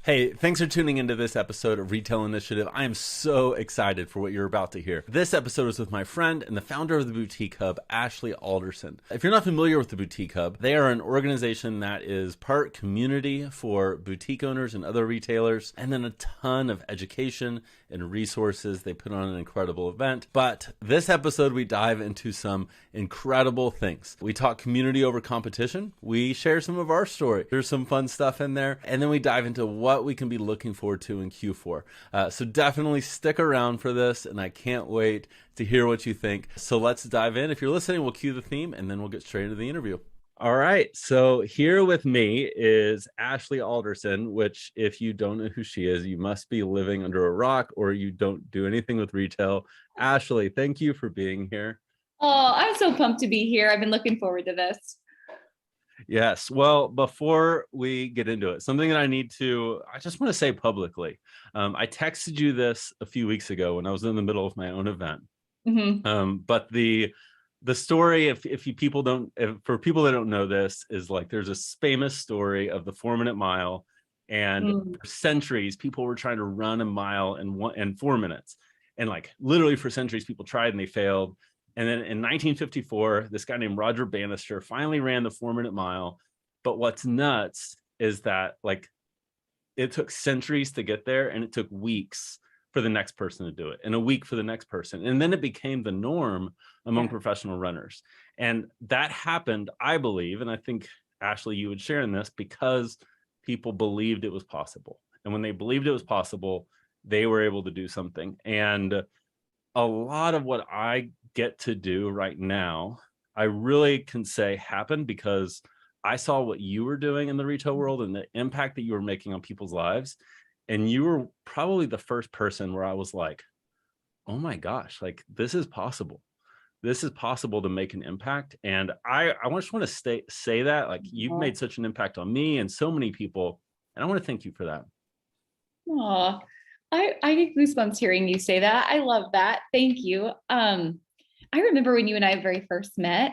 Hey, thanks for tuning into this episode of Retail Initiative. I am so excited for what you're about to hear. This episode is with my friend and the founder of the Boutique Hub, Ashley Alderson. If you're not familiar with the Boutique Hub, they are an organization that is part community for boutique owners and other retailers, and then a ton of education and resources. They put on an incredible event. But this episode, we dive into some incredible things. We talk community over competition. We share some of our story. There's some fun stuff in there. And then we dive into what we can be looking forward to in Q4. So definitely stick around for this, and I can't wait to hear what you think. So let's dive in. If you're listening, we'll cue the theme, and then we'll get straight into the interview. All right, so here with me is Ashley Alderson, which if you don't know who she is, you must be living under a rock or you don't do anything with retail. Ashley, thank you for being here. Oh, I'm so pumped to be here. I've been looking forward to this. Yes. Well, before we get into it, something that I just want to say publicly. I texted you this a few weeks ago when I was in the middle of my own event. But the story, for people that don't know this, is like there's a famous story of the 4-minute mile, and for centuries people were trying to run a mile in 4 minutes, and like literally for centuries people tried and they failed. And then in 1954, this guy named Roger Bannister finally ran the 4-minute mile. But what's nuts is that like it took centuries to get there, and it took weeks for the next person to do it, and a week for the next person. And then it became the norm among professional runners. And that happened, I believe, and I think, Ashley, you would share in this, because people believed it was possible. And when they believed it was possible, they were able to do something. And a lot of what I get to do right now, I really can say happened because I saw what you were doing in the retail world and the impact that you were making on people's lives. And you were probably the first person where I was like, oh my gosh, like this is possible. This is possible to make an impact. And I just want to say that, like, you've made such an impact on me and so many people. And I want to thank you for that. Oh, I get goosebumps hearing you say that. I love that. Thank you. I remember when you and I very first met,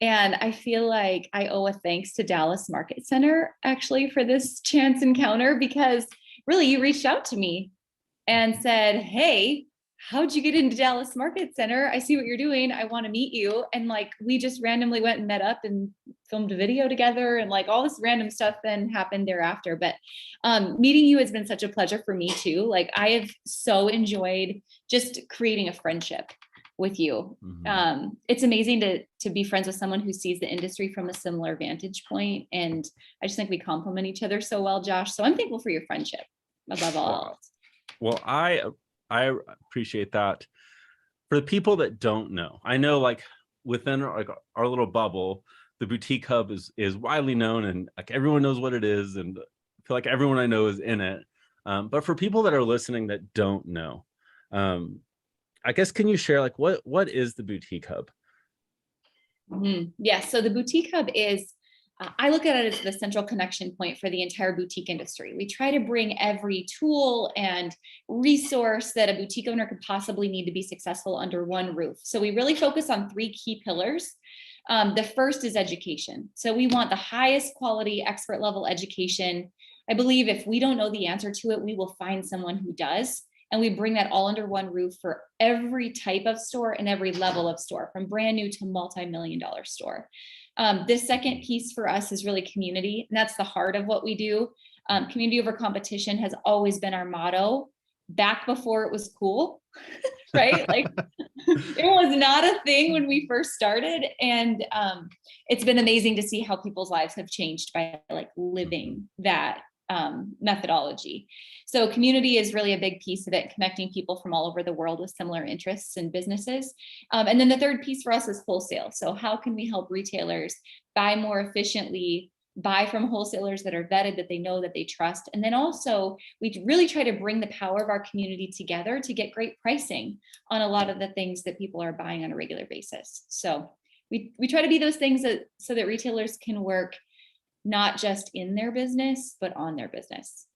and I feel like I owe a thanks to Dallas Market Center actually for this chance encounter, because really you reached out to me and said, hey, how'd you get into Dallas Market Center? I see what you're doing. I want to meet you. And like, we just randomly went and met up and filmed a video together, and like all this random stuff then happened thereafter. But meeting you has been such a pleasure for me too. Like I have so enjoyed just creating a friendship with you. It's amazing to be friends with someone who sees the industry from a similar vantage point. And I just think we complement each other so well, Josh. So I'm thankful for your friendship above all else. Well, I appreciate that. For the people that don't know, I know like within our little bubble, the Boutique Hub is widely known, and like everyone knows what it is, and I feel like everyone I know is in it. But for people that are listening that don't know, I guess, can you share like what is the Boutique Hub? Yes. So the Boutique Hub is, I look at it as the central connection point for the entire boutique industry. We try to bring every tool and resource that a boutique owner could possibly need to be successful under one roof. So we really focus on 3 key pillars. The first is education. So we want the highest quality expert level education. I believe if we don't know the answer to it, we will find someone who does. And we bring that all under one roof for every type of store and every level of store, from brand new to multi-million-dollar store. This second piece for us is really community. And that's the heart of what we do. Community over competition has always been our motto, back before it was cool, right? Like it was not a thing when we first started. And it's been amazing to see how people's lives have changed by like living that methodology. So community is really a big piece of it, connecting people from all over the world with similar interests and businesses. And then the third piece for us is wholesale. So how can we help retailers buy more efficiently, buy from wholesalers that are vetted, that they know, that they trust. And then also we really try to bring the power of our community together to get great pricing on a lot of the things that people are buying on a regular basis. So we try to be those things so that retailers can work not just in their business, but on their business.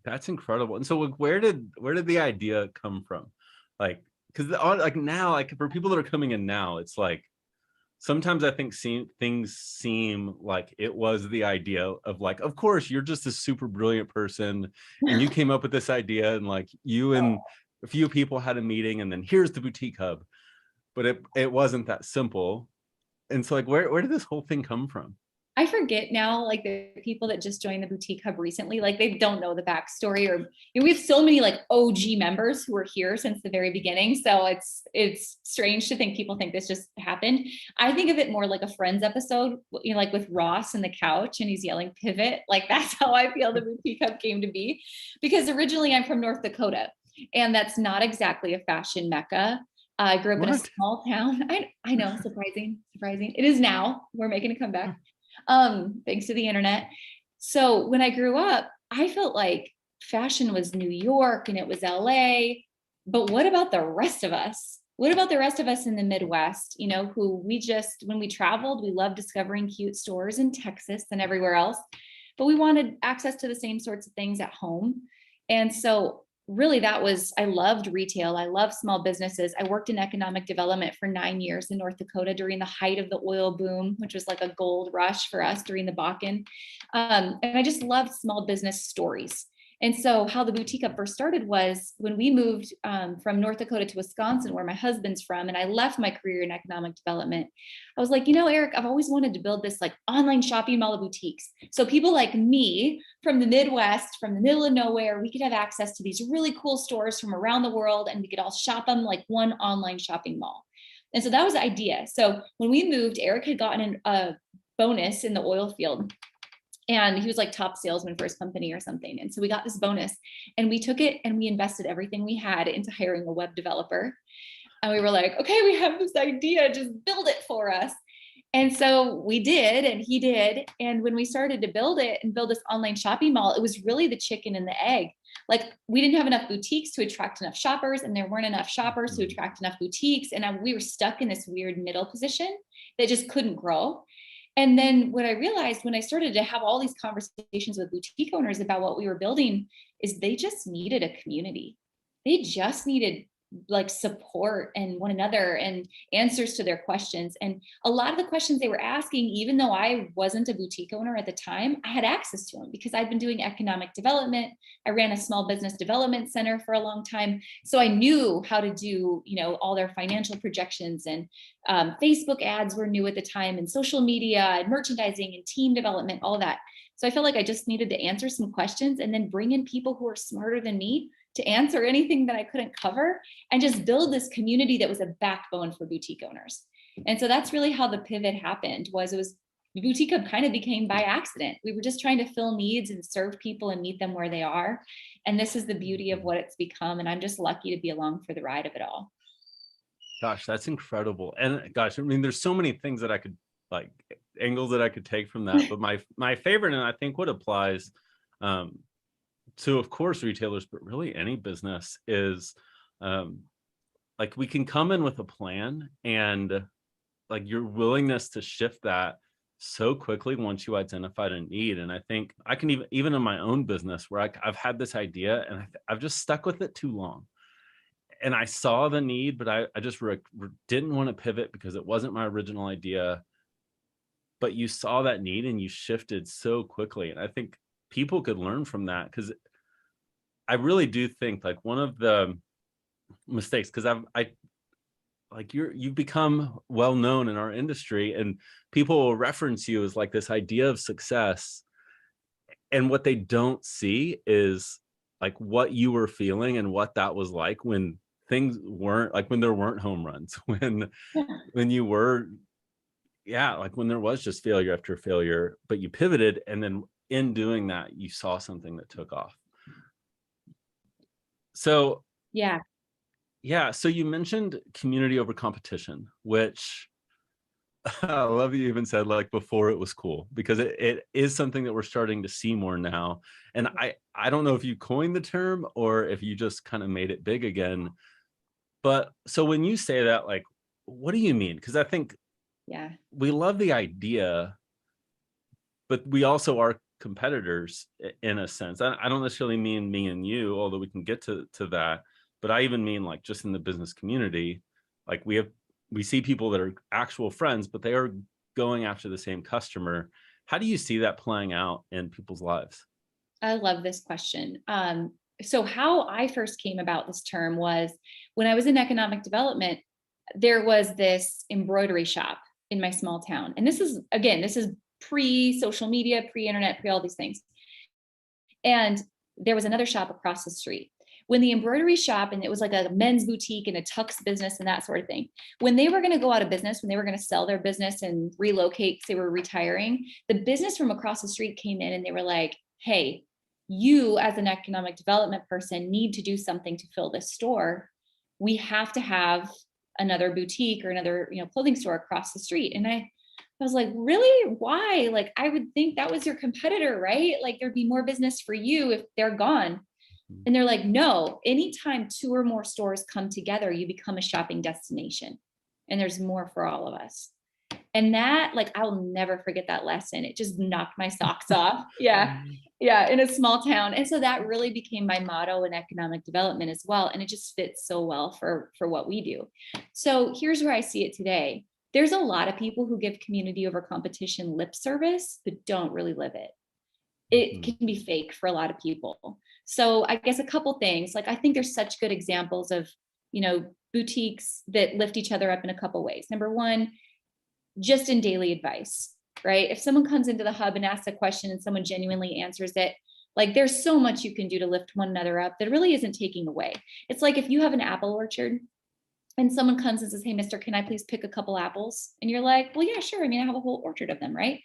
That's incredible. And so where did the idea come from? Like, because like now, like for people that are coming in now, it's like sometimes I think things seem like it was the idea of like, of course, you're just a super brilliant person and you came up with this idea and like you and a few people had a meeting and then here's the boutique hub. But it wasn't that simple. And so like where did this whole thing come from? I forget now, like the people that just joined the boutique hub recently, like they don't know the backstory, or we have so many like OG members who are here since the very beginning. So it's strange to think people think this just happened. I think of it more like a Friends episode, like with Ross and the couch and he's yelling pivot. Like that's how I feel the boutique hub came to be, because originally I'm from North Dakota and that's not exactly a fashion mecca. I grew up in a small town. I know, surprising. It is now. We're making a comeback. Thanks to the internet. So when I grew up, I felt like fashion was New York and it was LA. But what about the rest of us? What about the rest of us in the Midwest, who when we traveled, we loved discovering cute stores in Texas and everywhere else, but we wanted access to the same sorts of things at home. And so really I loved retail. I love small businesses. I worked in economic development for 9 years in North Dakota during the height of the oil boom, which was like a gold rush for us during the Bakken. And I just loved small business stories. And so how the boutique up first started was when we moved from North Dakota to Wisconsin, where my husband's from, and I left my career in economic development. I was like, Eric, I've always wanted to build this like online shopping mall of boutiques. So people like me from the Midwest, from the middle of nowhere, we could have access to these really cool stores from around the world and we could all shop them like one online shopping mall. And so that was the idea. So when we moved, Eric had gotten a bonus in the oil field. And he was like top salesman for his company or something. And so we got this bonus and we took it and we invested everything we had into hiring a web developer. And we were like, okay, we have this idea, just build it for us. And so we did, and he did. And when we started to build it and build this online shopping mall, it was really the chicken and the egg. Like we didn't have enough boutiques to attract enough shoppers, and there weren't enough shoppers to attract enough boutiques. And we were stuck in this weird middle position that just couldn't grow. And then what I realized when I started to have all these conversations with boutique owners about what we were building is they just needed a community. They just needed like support and one another and answers to their questions. And a lot of the questions they were asking, even though I wasn't a boutique owner at the time, I had access to them because I'd been doing economic development. I ran a small business development center for a long time. So I knew how to do, all their financial projections, and Facebook ads were new at the time, and social media and merchandising and team development, all that. So I felt like I just needed to answer some questions and then bring in people who are smarter than me to answer anything that I couldn't cover, and just build this community that was a backbone for boutique owners. And so that's really how the pivot happened. The boutique hub kind of became by accident. We were just trying to fill needs and serve people and meet them where they are. And this is the beauty of what it's become. And I'm just lucky to be along for the ride of it all. Gosh, that's incredible. And gosh, I mean, there's so many things that I could like angles that I could take from that. But my favorite, and I think what applies to, of course, retailers, but really any business, is like we can come in with a plan, and like your willingness to shift that so quickly once you identified a need. And I think I can even in my own business where I've had this idea and I've just stuck with it too long. And I saw the need, but I just didn't want to pivot because it wasn't my original idea. But you saw that need and you shifted so quickly. And I think people could learn from that, because I really do think like one of the mistakes, because I like you've become well known in our industry, and people will reference you as like this idea of success, and what they don't see is like what you were feeling and what that was like when things weren't like, when there weren't home runs, when you were, yeah, like when there was just failure after failure, but you pivoted, and then in doing that you saw something that took off. So yeah, so you mentioned community over competition, which I love you even said like before it was cool, because it is something that we're starting to see more now. And I don't know if you coined the term or if you just kind of made it big again. But so when you say that, like, what do you mean? Because I think we love the idea, but we also are competitors in a sense. I don't necessarily mean me and you, although we can get to that. But I even mean like just in the business community, like we have we see people that are actual friends, but they are going after the same customer. How do you see that playing out in people's lives? I love this question. So how I first came about this term was when I was in economic development, there was this embroidery shop in my small town. And this is pre-social media, pre-internet, pre all these things. And there was another shop across the street. When the embroidery shop, and it was like a men's boutique and a tux business and that sort of thing, when they were going to go out of business, when they were going to sell their business and relocate because they were retiring, the business from across the street came in and they were like, hey, you as an economic development person need to do something to fill this store. We have to have another boutique or another, clothing store across the street. And I was like, really? Why? Like, I would think that was your competitor, right? Like, there'd be more business for you if they're gone. And they're like, no, anytime two or more stores come together, you become a shopping destination. And there's more for all of us. And that, like, I'll never forget that lesson. It just knocked my socks off. Yeah. Yeah. In a small town. And so that really became my motto in economic development as well. And it just fits so well for what we do. So here's where I see it today. There's a lot of people who give community over competition lip service, but don't really live it. It can be fake for a lot of people. So I guess a couple things, like I think there's such good examples of, boutiques that lift each other up in a couple ways. Number one, just in daily advice, right? If someone comes into the hub and asks a question and someone genuinely answers it, like there's so much you can do to lift one another up that really isn't taking away. It's like if you have an apple orchard and someone comes and says, hey, mister, can I please pick a couple apples? And you're like, well, yeah, sure. I mean, I have a whole orchard of them, right?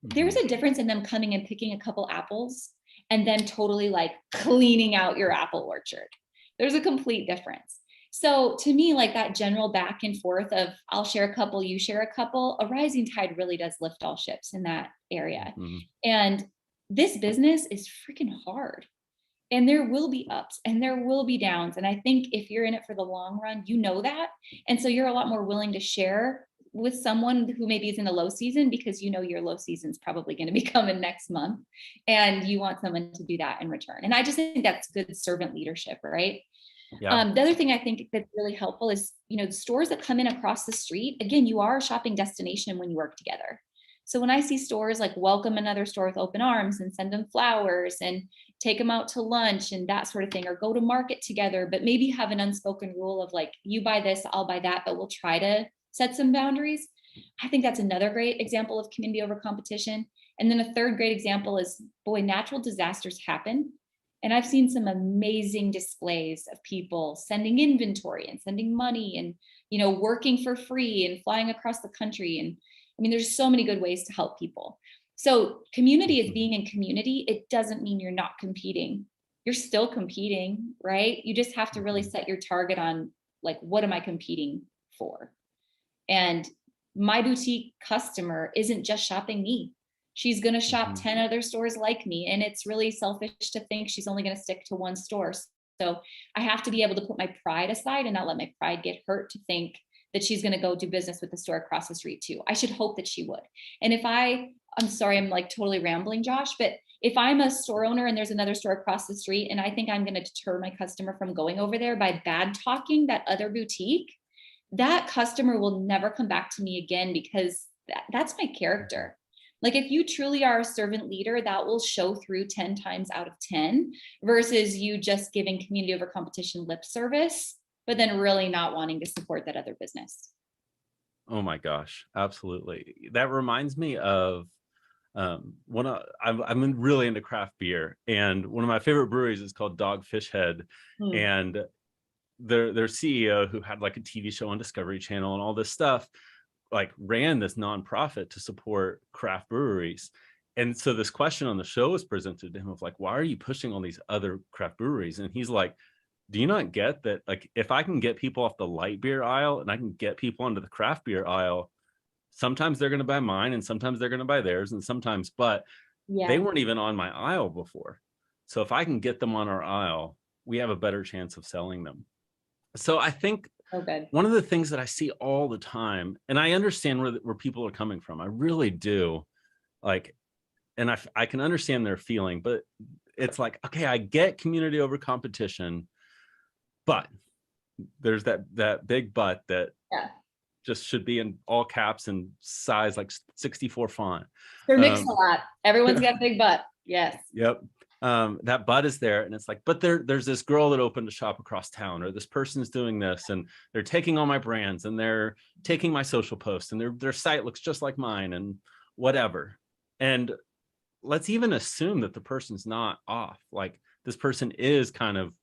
There's a difference in them coming and picking a couple apples and then totally like cleaning out your apple orchard. There's a complete difference. So to me, like that general back and forth of I'll share a couple, you share a couple, a rising tide really does lift all ships in that area. And this business is freaking hard. And there will be ups and there will be downs. And I think if you're in it for the long run, you know that. And so you're a lot more willing to share with someone who maybe is in a low season because your low season is probably going to be coming next month and you want someone to do that in return. And I just think that's good servant leadership, right? Yeah. The other thing I think that's really helpful is, stores that come in across the street, again, you are a shopping destination when you work together. So when I see stores like welcome another store with open arms and send them flowers and take them out to lunch and that sort of thing, or go to market together, but maybe have an unspoken rule of like, you buy this, I'll buy that, but we'll try to set some boundaries. I think that's another great example of community over competition. And then a third great example is, boy, natural disasters happen. And I've seen some amazing displays of people sending inventory and sending money and, working for free and flying across the country. And I mean, there's so many good ways to help people. So community is being in community. It doesn't mean you're not competing. You're still competing, right? You just have to really set your target on like, what am I competing for? And my boutique customer isn't just shopping me. She's going to shop 10 other stores like me. And it's really selfish to think she's only going to stick to one store. So I have to be able to put my pride aside and not let my pride get hurt to think that she's going to go do business with the store across the street too. I should hope that she would. And if I'm sorry, I'm like totally rambling, Josh, but if I'm a store owner and there's another store across the street and I think I'm going to deter my customer from going over there by bad talking that other boutique, that customer will never come back to me again because that's my character. Like if you truly are a servant leader, that will show through 10 times out of 10 versus you just giving community over competition lip service, but then really not wanting to support that other business. Oh my gosh, absolutely. That reminds me of I'm really into craft beer, and one of my favorite breweries is called Dogfish Head. And their CEO, who had like a TV show on Discovery Channel and all this stuff, like ran this nonprofit to support craft breweries. And so this question on the show was presented to him of like, why are you pushing all these other craft breweries? And he's like, do you not get that? Like, if I can get people off the light beer aisle and I can get people onto the craft beer aisle, sometimes they're going to buy mine and sometimes they're going to buy theirs and sometimes, but they weren't even on my aisle before. So if I can get them on our aisle, we have a better chance of selling them. So I think one of the things that I see all the time, and I understand where people are coming from, I really do, like, and I can understand their feeling, but it's like, okay, I get community over competition, but there's that big but that just should be in all caps and size like 64 font. They're mixed a lot. Everyone's got a big butt. Yes. Yep. That butt is there, and it's like, but there's this girl that opened a shop across town, or this person's doing this, and they're taking all my brands, and they're taking my social posts, and their site looks just like mine, and whatever. And let's even assume that the person's not off. Like, this person is kind of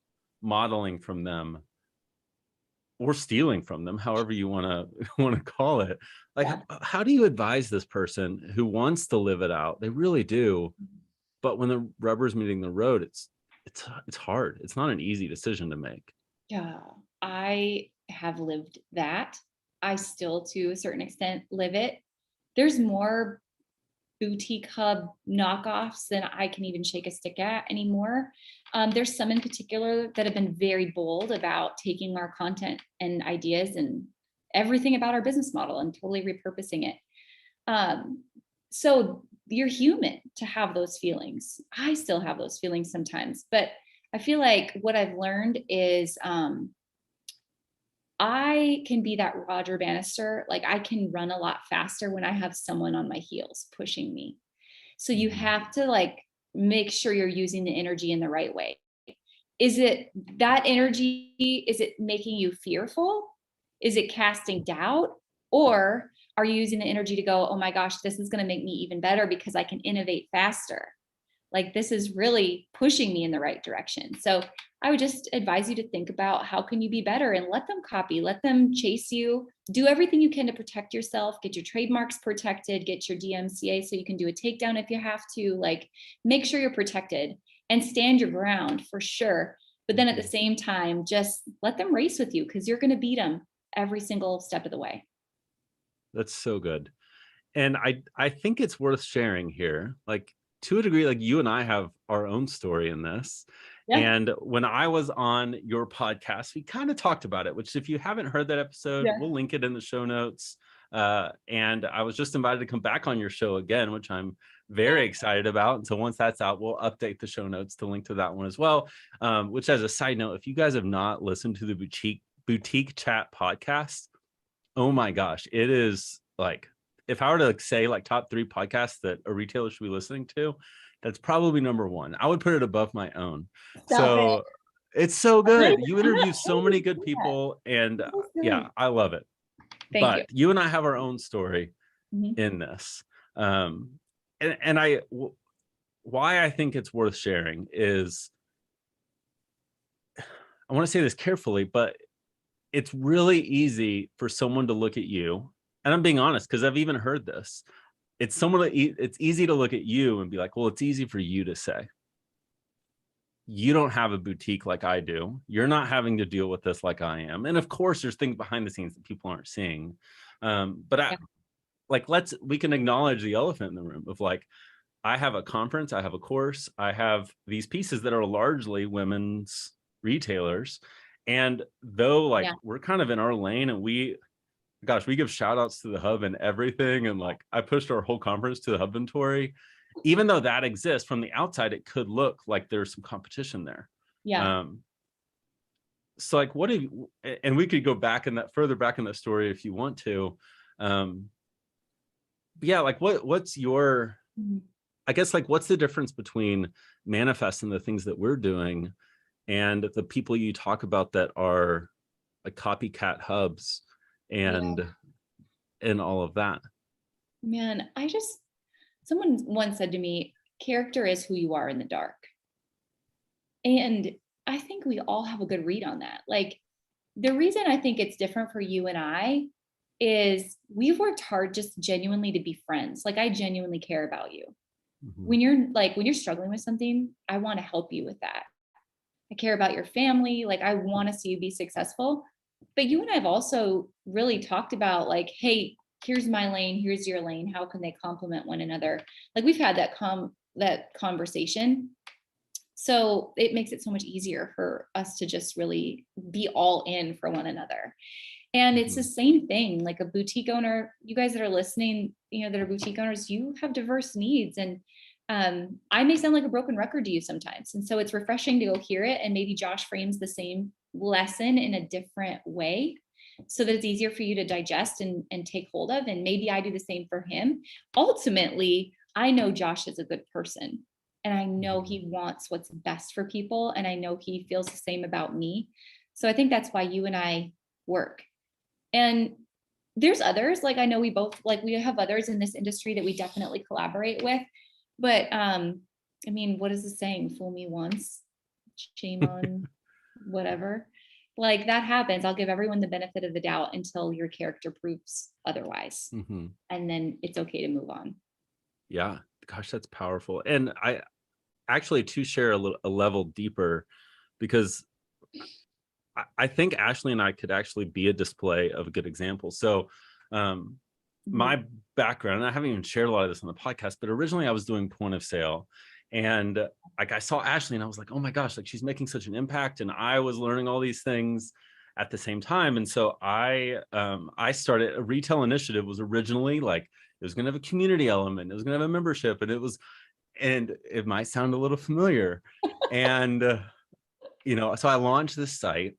modeling from them or stealing from them, however you want to call it. Like, how do you advise this person who wants to live it out? They really do. But when the rubber's meeting the road, it's hard. It's not an easy decision to make. Yeah, I have lived that. I still, to a certain extent, live it. There's more boutique hub knockoffs than I can even shake a stick at anymore. There's some in particular that have been very bold about taking our content and ideas and everything about our business model and totally repurposing it. So you're human to have those feelings. I still have those feelings sometimes, but I feel like what I've learned is I can be that Roger Bannister. Like, I can run a lot faster when I have someone on my heels pushing me. So you have to like make sure you're using the energy in the right way. Is it that energy? Is it making you fearful? Is it casting doubt? Or are you using the energy to go, oh my gosh, this is going to make me even better because I can innovate faster? Like, this is really pushing me in the right direction. So I would just advise you to think about how can you be better, and let them copy, let them chase you, do everything you can to protect yourself, get your trademarks protected, get your DMCA so you can do a takedown if you have to. Like, make sure you're protected and stand your ground for sure. But then at the same time, just let them race with you, because you're going to beat them every single step of the way. That's so good. And I think it's worth sharing here. Like, to a degree, like, you and I have our own story in this. Yeah. And when I was on your podcast, we kind of talked about it, which, if you haven't heard that episode, we'll link it in the show notes. And I was just invited to come back on your show again, which I'm very excited about. And so once that's out, we'll update the show notes to link to that one as well. Which, as a side note, if you guys have not listened to the Boutique Chat podcast, oh my gosh, it is like, if I were to say like top 3 podcasts that a retailer should be listening to, that's probably number 1. I would put it above my own. It's so good. You interview so many good people, and yeah, I love it. But you and I have our own story in this. And why I think it's worth sharing is, I want to say this carefully, but it's really easy for someone to look at you, and I'm being honest because I've even heard this. It's easy to look at you and be like, well, it's easy for you to say. You don't have a boutique like I do. You're not having to deal with this like I am. And of course, there's things behind the scenes that people aren't seeing. But we can acknowledge the elephant in the room of, like, I have a conference, I have a course, I have these pieces that are largely women's retailers. And though we're kind of in our lane, and we give shout outs to the hub and everything. And like, I pushed our whole conference to the hub inventory, even though that exists from the outside, it could look like there's some competition there. Yeah. So like, and we could go back in that further back in the story if you want to. Yeah. Like, what's your, I guess, like, what's the difference between Manifest and the things that we're doing and the people you talk about that are like copycat hubs and all of that? Man, someone once said to me, character is who you are in the dark. And I think we all have a good read on that. Like, the reason I think it's different for you and I is we've worked hard just genuinely to be friends. Like, I genuinely care about you. When you're struggling with something, I want to help you with that. I care about your family. Like, I want to see you be successful. But you and I have also really talked about, like, hey, here's my lane, here's your lane. How can they complement one another? Like, we've had that conversation. So it makes it so much easier for us to just really be all in for one another. And it's the same thing, like a boutique owner, you guys that are listening, that are boutique owners, you have diverse needs. And I may sound like a broken record to you sometimes. And so it's refreshing to go hear it. And maybe Josh frames the same lesson in a different way. so that it's easier for you to digest and take hold of. And maybe I do the same for him. Ultimately, I know Josh is a good person, and I know he wants what's best for people. And I know he feels the same about me. So I think that's why you and I work. And there's others, like I know we have others in this industry that we definitely collaborate with. But I mean, what is the saying? Fool me once, shame on whatever. Like that happens. I'll give everyone the benefit of the doubt until your character proves otherwise. Mm-hmm. And then it's okay to move on. Yeah. Gosh, that's powerful. And I actually, to share a level deeper, because I think Ashley and I could actually be a display of a good example. So my background, I haven't even shared a lot of this on the podcast, but originally I was doing point of sale, and like I saw Ashley and I was like, oh my gosh, like she's making such an impact. And I was learning all these things at the same time. And so I started a retail initiative. Was originally like, it was going to have a community element. It was going to have a membership, and it might sound a little familiar. And, so I launched this site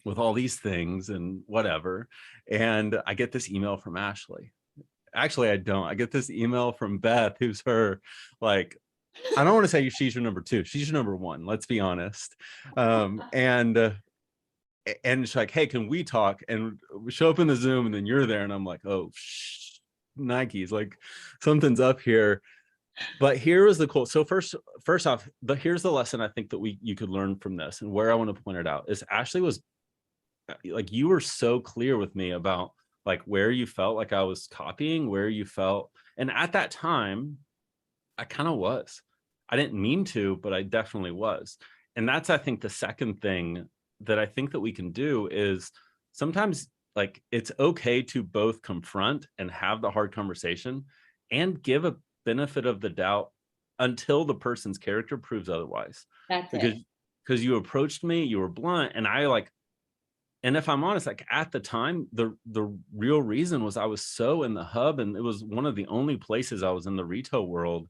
with all these things and whatever. And I get this email from Ashley. Actually, I don't. I get this email from Beth, who's her, like, I don't want to say she's your number two. She's your number one. Let's be honest. And she's like, hey, can we talk? And we show up in the Zoom, and then you're there. And I'm like, oh, Nike's, like something's up here. But here was the cool. So first off, here's the lesson I think that you could learn from this, and where I want to point it out is Ashley was like, you were so clear with me about like where you felt like I was copying, where you felt. And at that time, I kind of was. I didn't mean to, but I definitely was. And that's, I think, the second thing that I think that we can do is sometimes like it's okay to both confront and have the hard conversation and give a benefit of the doubt until the person's character proves otherwise. That's because you approached me, you were blunt, and and if I'm honest, like at the time, the real reason was I was so in the hub, and it was one of the only places I was in the retail world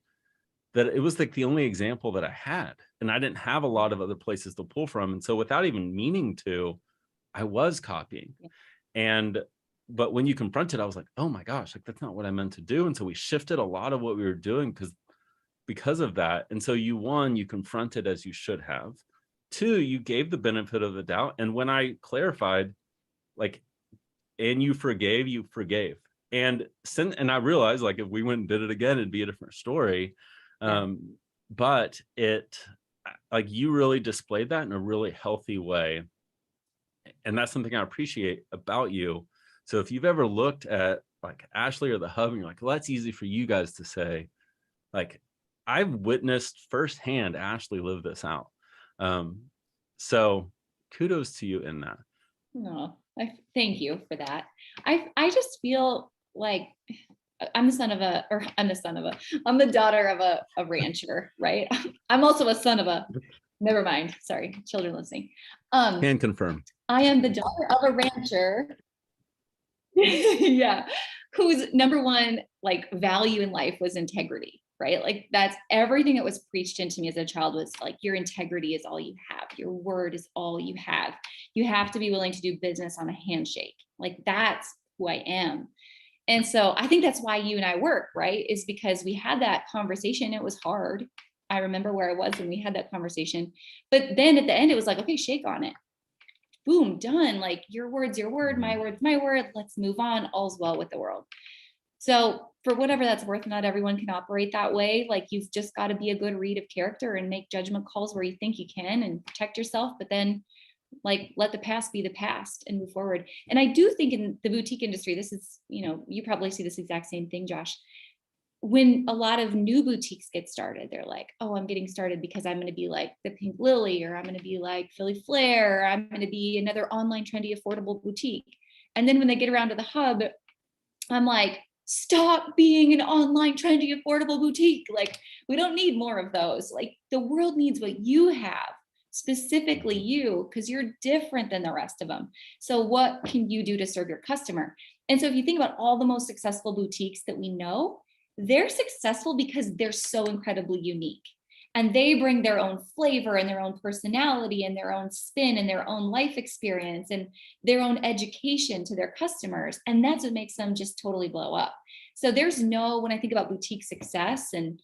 that it was like the only example that I had. And I didn't have a lot of other places to pull from. And so without even meaning to, I was copying. But when you confront it, I was like, oh my gosh, like that's not what I meant to do. And so we shifted a lot of what we were doing because of that. And so you confronted as you should have. Two, you gave the benefit of the doubt. And when I clarified, like, and you forgave. And I realized, like, if we went and did it again, it'd be a different story. But like, you really displayed that in a really healthy way. And that's something I appreciate about you. So if you've ever looked at like Ashley or the hub and you're like, well, that's easy for you guys to say, like, I've witnessed firsthand Ashley live this out. So kudos to you in that. No, thank you for that. I just feel like I'm the daughter of a rancher, right? I'm also a son of a, never mind. Sorry, children listening. Can confirm. I am the daughter of a rancher. Yeah. Whose number one like value in life was integrity, right? Like that's everything that was preached into me as a child was like, your integrity is all you have. Your word is all you have. You have to be willing to do business on a handshake. Like that's who I am. And so I think that's why you and I work, right? Is because we had that conversation. It was hard. I remember where I was when we had that conversation. But then at the end, it was like, okay, shake on it. Boom, done. Like your word's your word, my word's my word. Let's move on. All's well with the world. So for whatever that's worth, not everyone can operate that way. Like you've just got to be a good read of character and make judgment calls where you think you can and protect yourself, but then like let the past be the past and move forward. And I do think in the boutique industry, this is, you probably see this exact same thing, Josh. When a lot of new boutiques get started, they're like, oh, I'm getting started because I'm going to be like the Pink Lily, or I'm going to be like Philly Flair, or I'm going to be another online trendy affordable boutique. And then when they get around to the hub, I'm like, stop being an online trendy affordable boutique. Like we don't need more of those. Like the world needs what you have, specifically you, because you're different than the rest of them. So what can you do to serve your customer? And so if you think about all the most successful boutiques that we know, they're successful because they're so incredibly unique. And they bring their own flavor and their own personality and their own spin and their own life experience and their own education to their customers. And that's what makes them just totally blow up. So there's no, when I think about boutique success and,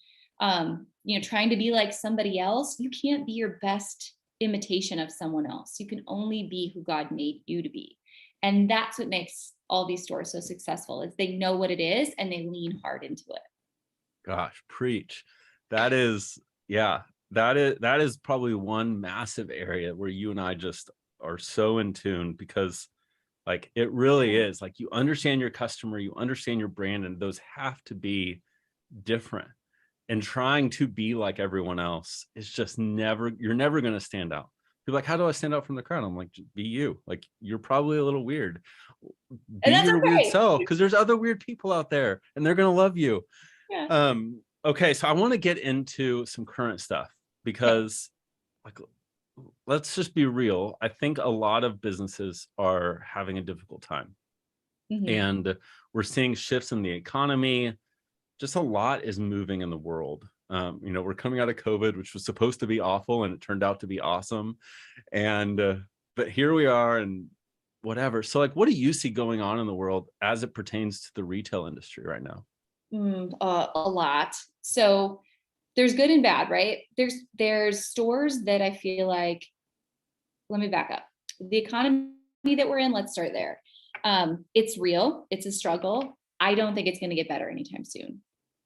trying to be like somebody else, you can't be your best imitation of someone else. You can only be who God made you to be. And that's what makes all these stores so successful, is they know what it is and they lean hard into it. Gosh, preach. That is, yeah, that is probably one massive area where you and I just are so in tune, because like it really is like you understand your customer, you understand your brand, and those have to be different. And trying to be like everyone else is just never, you're never going to stand out. You're like, how do I stand out from the crowd? I'm like, be you. Like, you're probably a little weird. Be And that's your weird okay. self, because there's other weird people out there and they're going to love you. Yeah. Okay, so I want to get into some current stuff, because like, let's just be real. I think a lot of businesses are having a difficult time. Mm-hmm. And we're seeing shifts in the economy. Just a lot is moving in the world. We're coming out of COVID, which was supposed to be awful, and it turned out to be awesome. And but here we are, and whatever. So, like, what do you see going on in the world as it pertains to the retail industry right now? A lot. So there's good and bad, right? There's stores that I feel like, let me back up. The economy that we're in, let's start there. It's real. It's a struggle. I don't think it's going to get better anytime soon.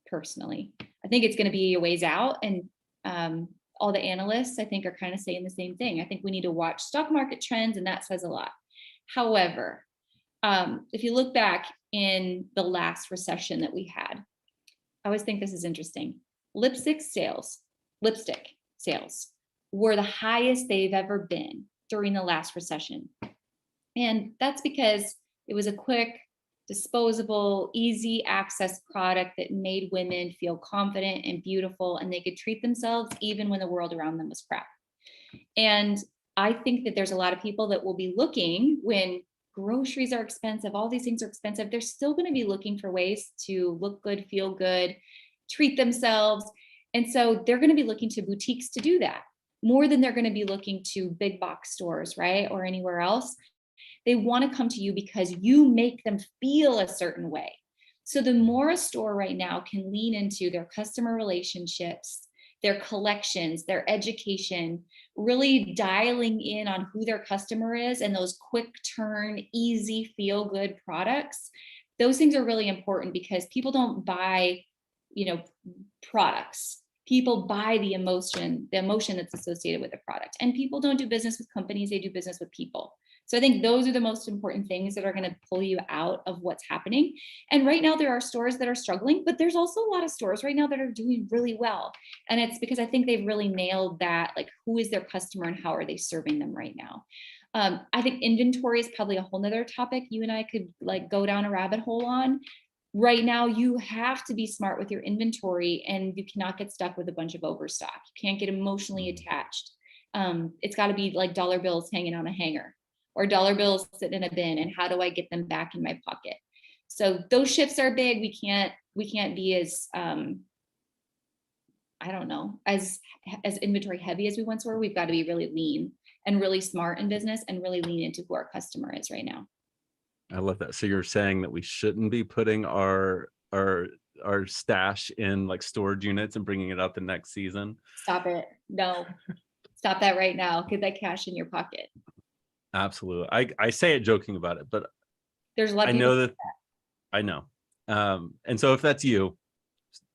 Personally, I think it's going to be a ways out. And all the analysts, I think, are kind of saying the same thing. I think we need to watch stock market trends, and that says a lot. However, if you look back in the last recession that we had, I always think this is interesting. Lipstick sales were the highest they've ever been during the last recession. And that's because it was a quick, disposable, easy access product that made women feel confident and beautiful, and they could treat themselves even when the world around them was crap. And I think that there's a lot of people that will be looking, when groceries are expensive, all these things are expensive, they're still going to be looking for ways to look good, feel good, treat themselves. And so they're going to be looking to boutiques to do that more than they're going to be looking to big box stores, right? Or anywhere else. They want to come to you because you make them feel a certain way. So the more a store right now can lean into their customer relationships, their collections, their education, really dialing in on who their customer is, and those quick turn, easy, feel good products, those things are really important, because people don't buy, products. People buy the emotion that's associated with the product. And people don't do business with companies, they do business with people. So I think those are the most important things that are going to pull you out of what's happening. And right now there are stores that are struggling, but there's also a lot of stores right now that are doing really well. And it's because I think they've really nailed that, like, who is their customer and how are they serving them right now? I think inventory is probably a whole nother topic you and I could like go down a rabbit hole on. Right now, you have to be smart with your inventory, and you cannot get stuck with a bunch of overstock. You can't get emotionally attached. It's got to be like dollar bills hanging on a hanger, or dollar bills sitting in a bin, and how do I get them back in my pocket? So those shifts are big. We can't be as I don't know, as inventory heavy as we once were. We've got to be really lean and really smart in business, and really lean into who our customer is right now. I love that. So you're saying that we shouldn't be putting our stash in like storage units and bringing it out the next season? Stop it. No, stop that right now. Get that cash in your pocket. Absolutely. I say it joking about it, but there's a lot of I people know that. I know. And so if that's you,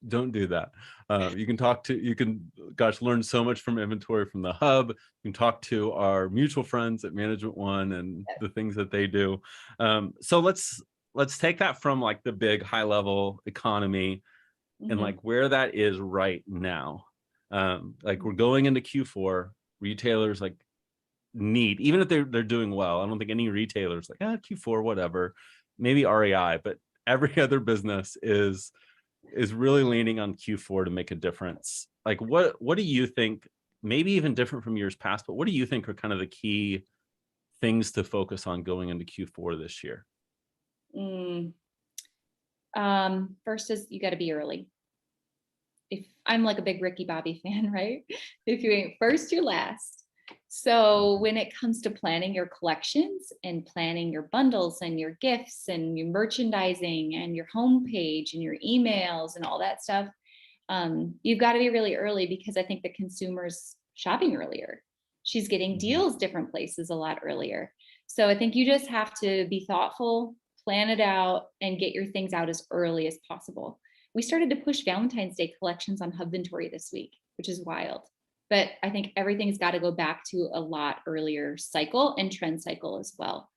don't do that. You can learn so much from inventory from the hub. You can talk to our mutual friends at Management One and the things that they do. So let's take that from like the big high level economy and like where that is right now. Like we're going into Q4, retailers like need, even if they're doing well, I don't think any retailers like Q4 whatever, maybe REI, but every other business is really leaning on Q4 to make a difference. Like what do you think, maybe even different from years past, but what do you think are kind of the key things to focus on going into Q4 this year? First is you got to be early. if I'm like a big Ricky Bobby fan, right? If you ain't first, you're last. So when it comes to planning your collections and planning your bundles and your gifts and your merchandising and your homepage and your emails and all that stuff, you've got to be really early, because I think the consumer's shopping earlier. She's getting deals different places a lot earlier. So I think you just have to be thoughtful, plan it out, and get your things out as early as possible. We started to push Valentine's Day collections on Hubventory this week, which is wild. But I think everything's got to go back to a lot earlier cycle and trend cycle as well.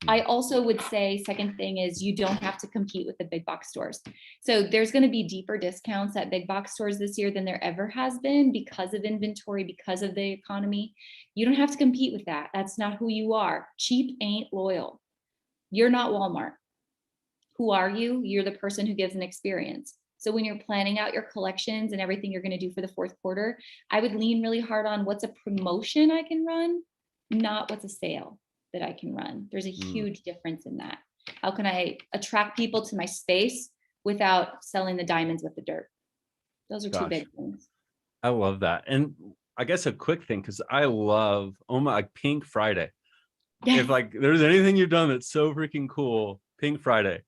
I also would say, second thing is, you don't have to compete with the big box stores. So there's going to be deeper discounts at big box stores this year than there ever has been, because of inventory, because of the economy. You don't have to compete with that. That's not who you are. Cheap ain't loyal. You're not Walmart. Who are you? You're the person who gives an experience. So when you're planning out your collections and everything you're going to do for the fourth quarter, I would lean really hard on what's a promotion I can run, not what's a sale that I can run. There's a huge difference in that. How can I attract people to my space without selling the diamonds with the dirt? Those are two big things. I love that. And I guess a quick thing, because I love, like Pink Friday. If like there's anything you've done that's so freaking cool, Pink Friday.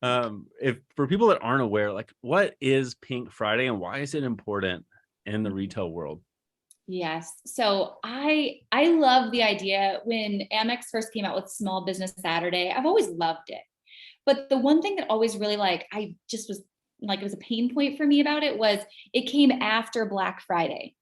If for people that aren't aware, like, what is Pink Friday and why is it important in the retail world? Yes. So I love the idea. When Amex first came out with Small Business Saturday, I've always loved it. But the one thing that always really I just was like, it was a pain point for me about it, was it came after Black Friday.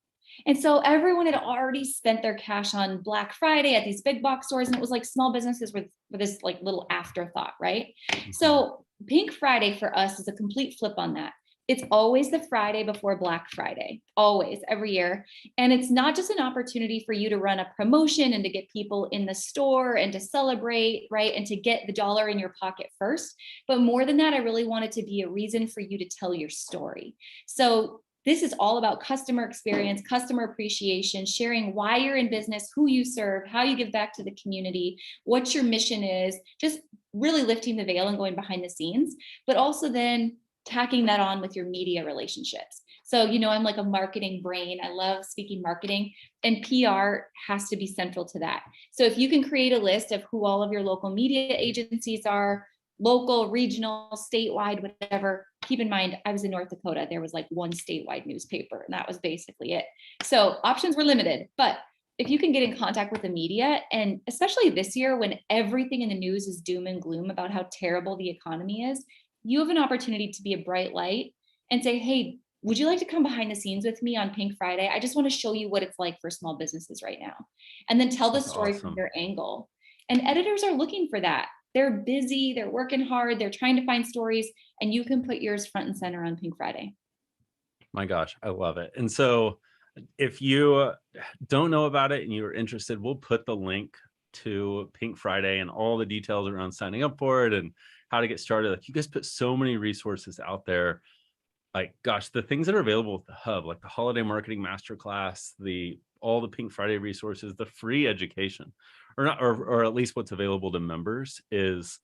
And so everyone had already spent their cash on Black Friday at these big box stores. And it was like small businesses were this like little afterthought, right? So Pink Friday for us is a complete flip on that. It's always the Friday before Black Friday, always, every year. And it's not just an opportunity for you to run a promotion and to get people in the store and to celebrate, right? And to get the dollar in your pocket first. But more than that, I really want it to be a reason for you to tell your story. So this is all about customer experience, customer appreciation, sharing why you're in business, who you serve, how you give back to the community, what your mission is, just really lifting the veil and going behind the scenes, but also then tacking that on with your media relationships. So, I'm like a marketing brain. I love speaking marketing, and PR has to be central to that. So if you can create a list of who all of your local media agencies are, local, regional, statewide, whatever. Keep in mind, I was in North Dakota. There was like one statewide newspaper, and that was basically it. So options were limited, but if you can get in contact with the media, and especially this year when everything in the news is doom and gloom about how terrible the economy is, you have an opportunity to be a bright light and say, hey, would you like to come behind the scenes with me on Pink Friday? I just want to show you what it's like for small businesses right now. And then tell the story from their angle. And editors are looking for that. They're busy, they're working hard, they're trying to find stories, and you can put yours front and center on Pink Friday. My gosh, I love it. And so if you don't know about it and you're interested, we'll put the link to Pink Friday and all the details around signing up for it and how to get started. Like, you guys put so many resources out there. Like, gosh, the things that are available with the hub, like the holiday marketing masterclass, all the Pink Friday resources, the free education, or at least what's available to members, is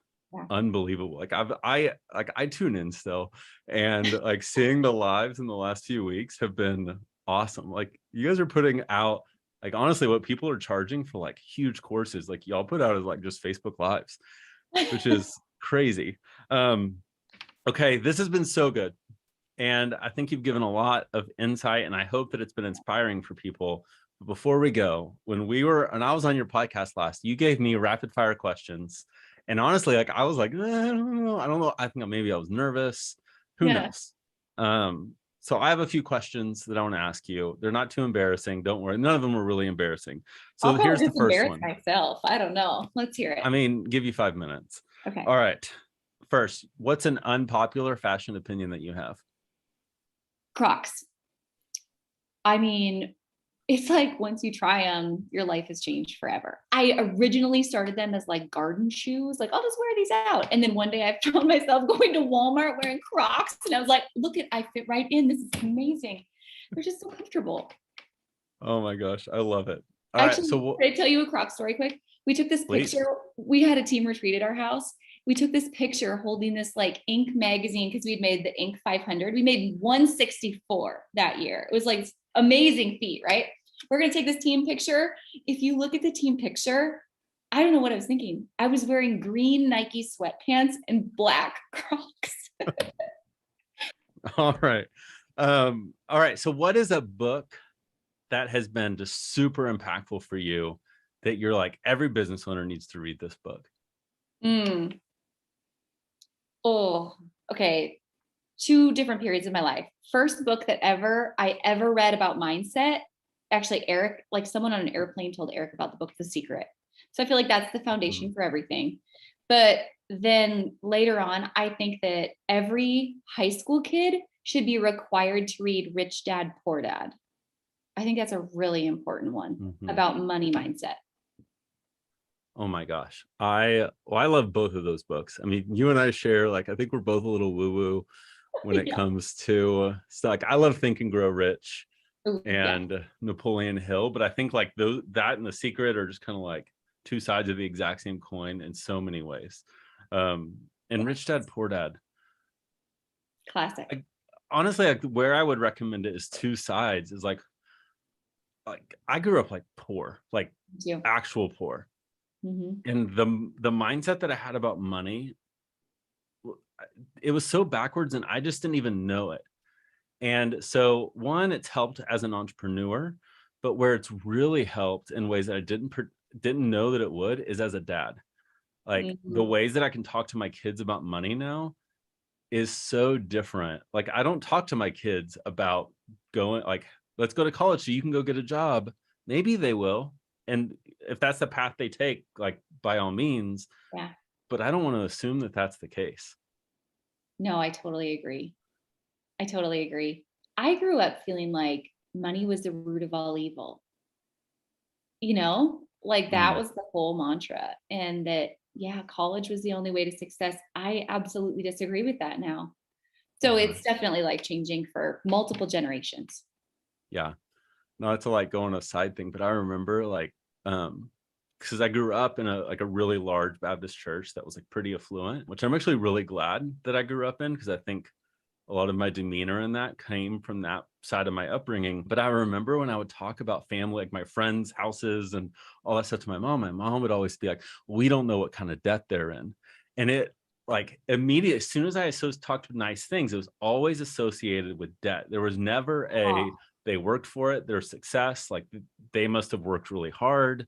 unbelievable. Like I tune in still, and like seeing the lives in the last few weeks have been awesome. Like, you guys are putting out, like, honestly, what people are charging for like huge courses, like y'all put out as like just Facebook Lives, which is crazy. Okay, this has been so good. And I think you've given a lot of insight, and I hope that it's been inspiring for people. But before we go, when I was on your podcast last, you gave me rapid fire questions. And honestly, like, I was like, I don't know. I think maybe I was nervous. Who knows? So I have a few questions that I want to ask you. They're not too embarrassing. Don't worry. None of them are really embarrassing. So here's the first one. Myself. I don't know. Let's hear it. I mean, give you 5 minutes. Okay. All right. First, what's an unpopular fashion opinion that you have? Crocs. I mean, it's like once you try them, your life has changed forever. I originally started them as like garden shoes, like I'll just wear these out. And then one day I found myself going to Walmart wearing Crocs, and I was like, look, I fit right in. This is amazing. They're just so comfortable. Oh my gosh, I love it. Actually, can I tell you a Croc story quick? We took this picture. We had a team retreat at our house, we took this picture holding this like Ink magazine because we'd made the Ink 500. We made 164 that year. It was like amazing feat, right? We're going to take this team picture. If you look at the team picture, I don't know what I was thinking. I was wearing green Nike sweatpants and black Crocs. All right. All right. So what is a book that has been just super impactful for you that you're like, every business owner needs to read this book? Oh, okay. Two different periods of my life. First book that I ever read about mindset. Actually, Eric, like someone on an airplane told Eric about the book, The Secret. So I feel like that's the foundation for everything. But then later on, I think that every high school kid should be required to read Rich Dad, Poor Dad. I think that's a really important one about money mindset. Oh my gosh. I love both of those books. I mean, you and I share, like, I think we're both a little woo-woo when it comes to stuff. Like, I love Think and Grow Rich and Napoleon Hill, but I think like that and The Secret are just kind of like two sides of the exact same coin in so many ways. And Rich Dad, Poor Dad. Classic. Honestly, like where I would recommend it is two sides. Is like I grew up like poor, like actual poor. And the mindset that I had about money, it was so backwards and I just didn't even know it. And so one, it's helped as an entrepreneur, but where it's really helped in ways that I didn't know that it would is as a dad. Like the ways that I can talk to my kids about money now is so different. Like I don't talk to my kids about going like, let's go to college so you can go get a job. Maybe they will. And if that's the path they take, like by all means, but I don't want to assume that that's the case. No, I totally agree. I grew up feeling like money was the root of all evil. You know, like that was the whole mantra. And that, college was the only way to success. I absolutely disagree with that now. So it's definitely life changing for multiple generations. Yeah. Not to like go on a side thing, but I remember like, because I grew up in a really large Baptist church that was like pretty affluent, which I'm actually really glad that I grew up in, because I think a lot of my demeanor in that came from that side of my upbringing. But I remember when I would talk about family, like my friends' houses and all that stuff to my mom would always be like, we don't know what kind of debt they're in. And it like immediately, as soon as I talked nice things, it was always associated with debt. There was never they worked for it, their success, like they must have worked really hard,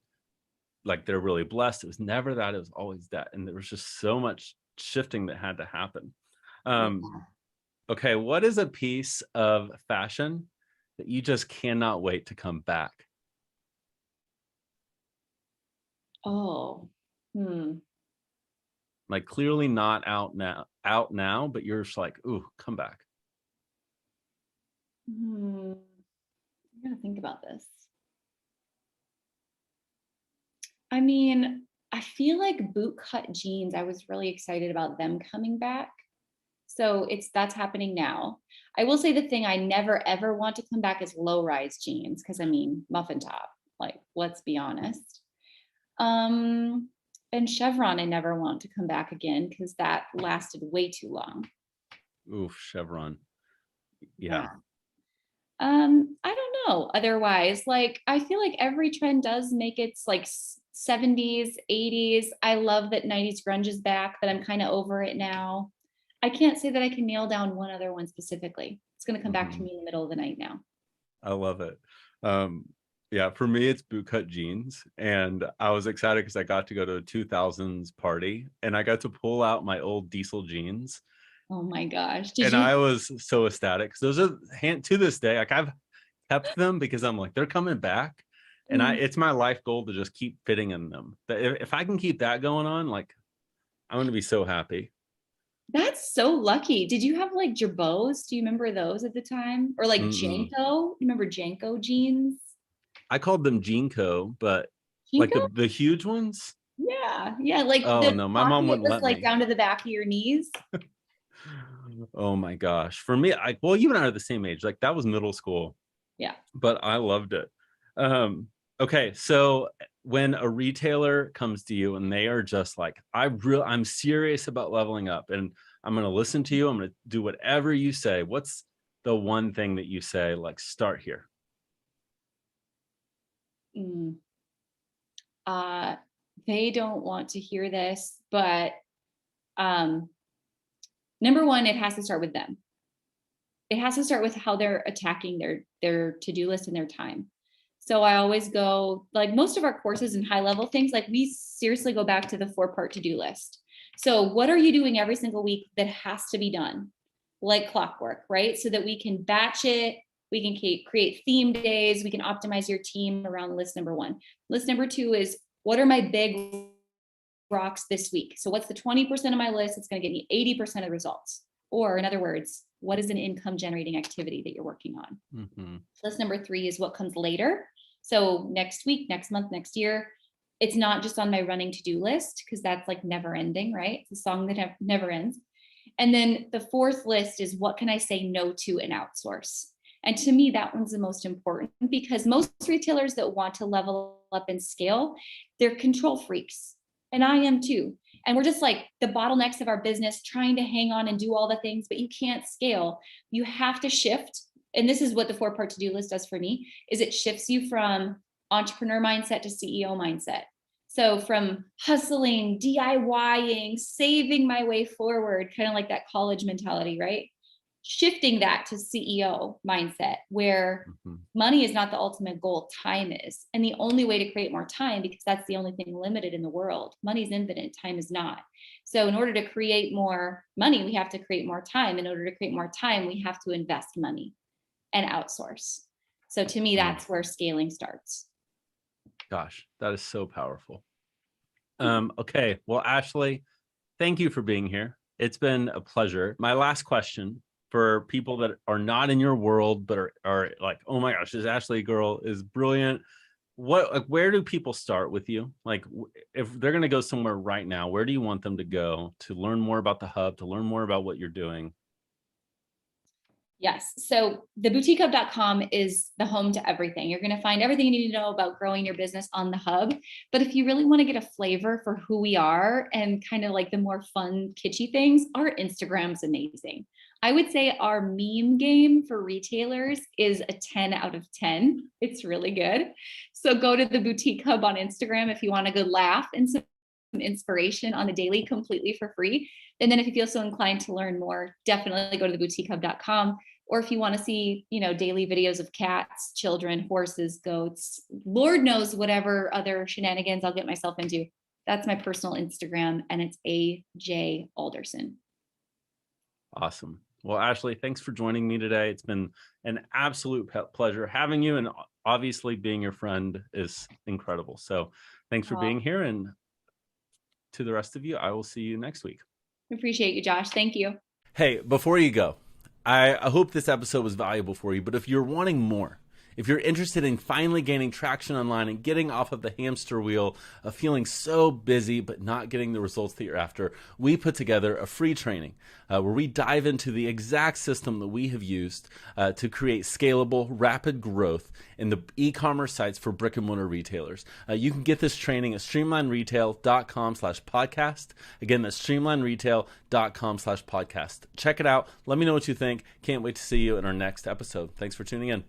like they're really blessed. It was never that, it was always debt. And there was just so much shifting that had to happen. Okay, what is a piece of fashion that you just cannot wait to come back? Like clearly not out now, but you're just like, ooh, come back. I'm gonna think about this. I mean, I feel like boot cut jeans, I was really excited about them coming back. So that's happening now. I will say the thing I never ever want to come back is low rise jeans, because I mean muffin top, like let's be honest. And chevron I never want to come back again because that lasted way too long. Oof, chevron. Yeah. I don't know. Otherwise, like I feel like every trend does make its like 70s, 80s. I love that 90s grunge is back, but I'm kind of over it now. I can't say that I can nail down one other one specifically. It's going to come back to me in the middle of the night now. I love it. Yeah, for me, it's bootcut jeans. And I was excited because I got to go to a 2000s party and I got to pull out my old diesel jeans. Oh my gosh. I was so ecstatic because those are to this day, like I've kept them because I'm like, they're coming back. And it's my life goal to just keep fitting in them. But if I can keep that going on, like I'm going to be so happy. That's so lucky. Did you have like Jabos? Do you remember those at the time? Or like Janko? You remember Janko jeans? I called them Jinko, but Jinko? like the huge ones. Yeah. Like no, my mom wouldn't let like me. down to the back of your knees. Oh my gosh. For me, well, you and I are the same age. Like that was middle school. Yeah. But I loved it. Okay, so when a retailer comes to you and they are just like, I'm serious about leveling up and I'm going to listen to you, I'm going to do whatever you say, what's the one thing that you say, like, start here? They don't want to hear this, but number one, it has to start with them. It has to start with how they're attacking their to-do list and their time. So I always go, like most of our courses and high level things, like we seriously go back to the 4-part to-do list. So what are you doing every single week that has to be done like clockwork, right? So that we can batch it, we can create theme days, we can optimize your team around list number one. List number two is, what are my big rocks this week? So what's the 20% of my list that's going to get me 80% of the results? Or in other words, what is an income generating activity that you're working on? Mm-hmm. List number three is what comes later. So next week, next month, next year. It's not just on my running to-do list, because that's like never ending, right? It's a song that never ends. And then the fourth list is, what can I say no to and outsource? And to me, that one's the most important, because most retailers that want to level up and scale, they're control freaks. And I am too. And we're just like the bottlenecks of our business, trying to hang on and do all the things, but you can't scale. You have to shift. And this is what the 4-part to-do list does for me, is it shifts you from entrepreneur mindset to CEO mindset. So from hustling, DIYing, saving my way forward, kind of like that college mentality, right? Shifting that to CEO mindset, where money is not the ultimate goal, time is. And the only way to create more time, because that's the only thing limited in the world. Money is infinite, time is not. So in order to create more money, we have to create more time. In order to create more time, we have to invest money and outsource. So to me, that's where scaling starts. Gosh, that is so powerful. Okay, well, Ashley, thank you for being here. It's been a pleasure. My last question, for people that are not in your world but are like, oh my gosh, this Ashley girl is brilliant, where do people start with you? Like, if they're going to go somewhere right now, where do you want them to go to learn more about the hub, to learn more about what you're doing? Yes. So theboutiquehub.com is the home to everything. You're going to find everything you need to know about growing your business on the hub. But if you really want to get a flavor for who we are and kind of like the more fun, kitschy things, our Instagram's amazing. I would say our meme game for retailers is a 10 out of 10. It's really good. So go to the Boutique Hub on Instagram if you want a good laugh and some inspiration on the daily, completely for free. And then if you feel so inclined to learn more, definitely go to theboutiquehub.com. Or if you want to see, daily videos of cats, children, horses, goats, Lord knows whatever other shenanigans I'll get myself into, that's my personal Instagram, and it's AJ Alderson. Awesome. Well, Ashley, thanks for joining me today. It's been an absolute pleasure having you, and obviously being your friend is incredible. So thanks for being here, and to the rest of you, I will see you next week. Appreciate you, Josh. Thank you. Hey, before you go, I hope this episode was valuable for you, but if you're wanting more, if you're interested in finally gaining traction online and getting off of the hamster wheel of feeling so busy but not getting the results that you're after, we put together a free training where we dive into the exact system that we have used to create scalable, rapid growth in the e-commerce sites for brick and mortar retailers. You can get this training at streamlineretail.com/podcast. Again, that's streamlineretail.com/podcast. Check it out. Let me know what you think. Can't wait to see you in our next episode. Thanks for tuning in.